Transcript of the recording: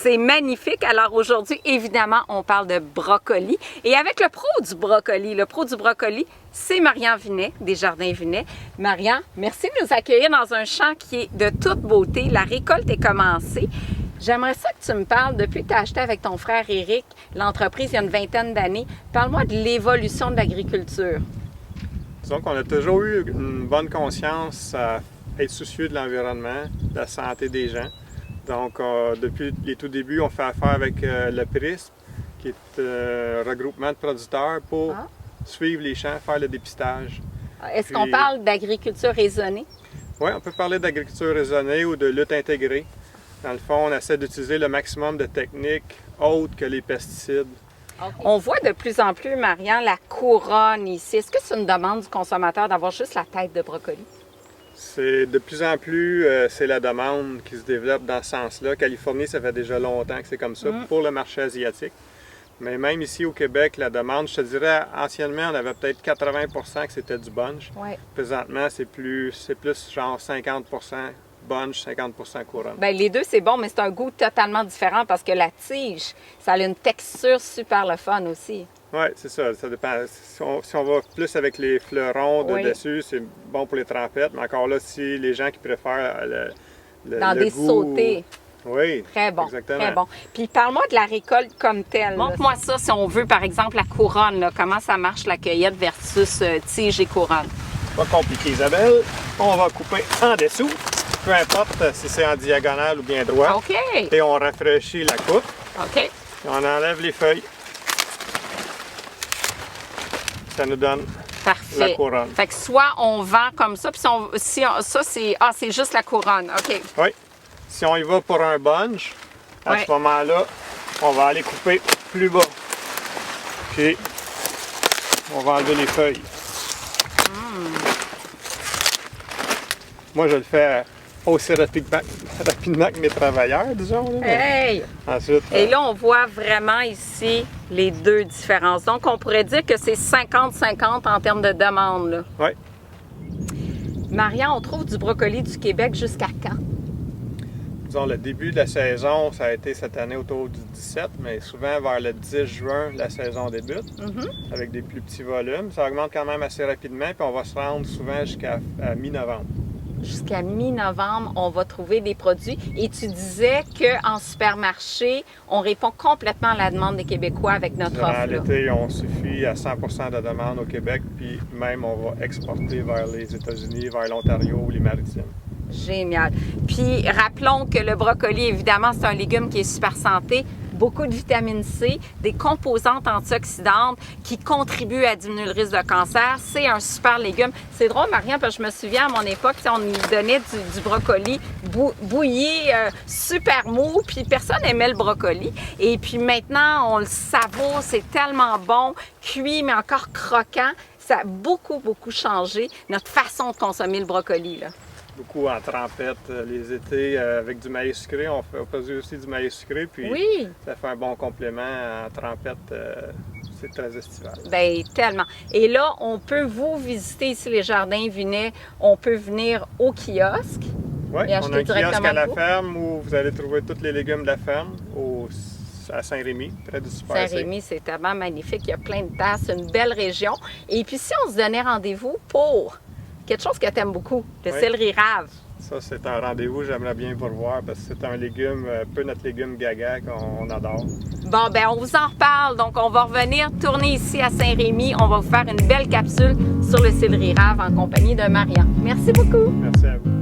C'est magnifique. Alors aujourd'hui, évidemment, on parle de brocoli. Et avec le pro du brocoli, c'est Marian Vinet, des Jardins Vinet. Marian, merci de nous accueillir dans un champ qui est de toute beauté. La récolte est commencée. J'aimerais ça que tu me parles, depuis que tu as acheté avec ton frère Éric l'entreprise il y a une vingtaine d'années, parle-moi de l'évolution de l'agriculture. Disons qu'on a toujours eu une bonne conscience à être soucieux de l'environnement, de la santé des gens. Donc, depuis les tout débuts, on fait affaire avec le PRISP, qui est un regroupement de producteurs pour suivre les champs, faire le dépistage. Est-ce qu'on parle d'agriculture raisonnée? Oui, on peut parler d'agriculture raisonnée ou de lutte intégrée. Dans le fond, on essaie d'utiliser le maximum de techniques autres que les pesticides. Okay. On voit de plus en plus, Marian, la couronne ici. Est-ce que c'est une demande du consommateur d'avoir juste la tête de brocoli? C'est de plus en plus, c'est la demande qui se développe dans ce sens-là. Californie, ça fait déjà longtemps que c'est comme ça pour le marché asiatique. Mais même ici au Québec, la demande, je te dirais, anciennement, on avait peut-être 80% que c'était du bunch. Ouais. Présentement, c'est plus genre 50% bunch, 50% couronne. Bien, les deux, c'est bon, mais c'est un goût totalement différent parce que la tige, ça a une texture super le fun aussi. Oui, c'est ça. Ça dépend. Si on va plus avec les fleurons de dessus, c'est bon pour les trempettes. Mais encore là, si les gens qui préfèrent dans le des goût... sautés. Oui, très bon, exactement. Très bon. Puis parle-moi de la récolte comme telle. Montre-moi ça si on veut, par exemple, la couronne. Là. Comment ça marche, la cueillette versus tige et couronne? Pas compliqué, Isabelle. On va couper en dessous, peu importe si c'est en diagonale ou bien droit. OK. Et on rafraîchit la coupe. OK. Et on enlève les feuilles. Ça nous donne la couronne. Fait que soit on vend comme ça, puis ça, c'est juste la couronne. OK. Oui. Si on y va pour un bunch, à ce moment-là, on va aller couper plus bas. Puis, on va enlever les feuilles. Moi, je le fais aussi rapidement que mes travailleurs, disons. Là. Hey! Ensuite, et là, on voit vraiment ici les deux différences. Donc, on pourrait dire que c'est 50-50 en termes de demande. Là. Oui. Marian, on trouve du brocoli du Québec jusqu'à quand? Disons, le début de la saison, ça a été cette année autour du 17, mais souvent vers le 10 juin, la saison débute, avec des plus petits volumes. Ça augmente quand même assez rapidement, puis on va se rendre souvent jusqu'à mi-novembre. Jusqu'à mi-novembre, on va trouver des produits. Et tu disais qu'en supermarché, on répond complètement à la demande des Québécois avec notre offre. Durant l'été, on suffit à 100% de demande au Québec, puis même on va exporter vers les États-Unis, vers l'Ontario ou les Maritimes. Génial. Puis rappelons que le brocoli, évidemment, c'est un légume qui est super santé. Beaucoup de vitamine C, des composantes antioxydantes qui contribuent à diminuer le risque de cancer. C'est un super légume. C'est drôle, Marian, parce que je me souviens à mon époque, on nous donnait du brocoli bouilli, super mou, puis personne n'aimait le brocoli. Et puis maintenant, on le savoure, c'est tellement bon, cuit, mais encore croquant. Ça a beaucoup changé notre façon de consommer le brocoli, là. Beaucoup en trempette les étés avec du maïs sucré. On produit aussi du maïs sucré, puis ça fait un bon complément en trempette. C'est très estival. Bien, tellement. Et là, on peut vous visiter ici les Jardins Vinet. On peut venir au kiosque. Oui, on a un kiosque à la ferme où vous allez trouver tous les légumes de la ferme à Saint-Rémy, près du Super C. Saint-Rémy, c'est tellement magnifique. Il y a plein de tasses, c'est une belle région. Et puis, si on se donnait rendez-vous pour quelque chose que tu aimes beaucoup, le céleri rave. Ça, c'est un rendez-vous, j'aimerais bien vous revoir parce que c'est un légume, un peu notre légume gaga qu'on adore. Bon, ben on vous en reparle. Donc, on va revenir tourner ici à Saint-Rémy. On va vous faire une belle capsule sur le céleri rave en compagnie de Marian. Merci beaucoup. Merci à vous.